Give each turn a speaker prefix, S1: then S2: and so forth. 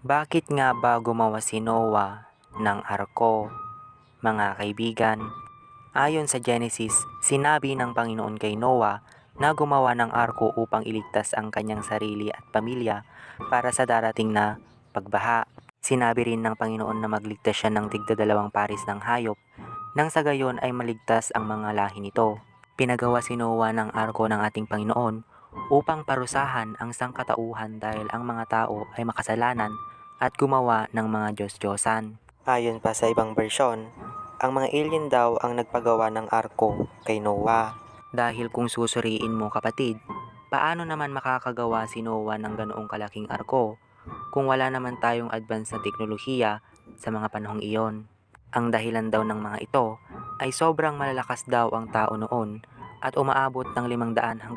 S1: Bakit nga ba gumawa si Noah ng arko, mga kaibigan? Ayon sa Genesis, sinabi ng Panginoon kay Noah na gumawa ng arko upang iligtas ang kanyang sarili at pamilya para sa darating na pagbaha. Sinabi rin ng Panginoon na magligtas siya ng tigdadalawang paris ng hayop nang sa gayon ay maligtas ang mga lahi nito. Pinagawa si Noah ng arko ng ating Panginoon upang parusahan ang sangkatauhan dahil ang mga tao ay makasalanan at gumawa ng mga Diyos-Diyosan. Ayon pa sa ibang bersyon, ang mga alien daw ang nagpagawa ng arko kay Noah. Dahil kung susuriin mo kapatid, paano naman makakagawa si Noah ng ganoong kalaking arko kung wala naman tayong advance na teknolohiya sa mga panahong iyon? Ang dahilan daw ng mga ito ay sobrang malalakas daw ang tao noon at umaabot ng 500 hanggang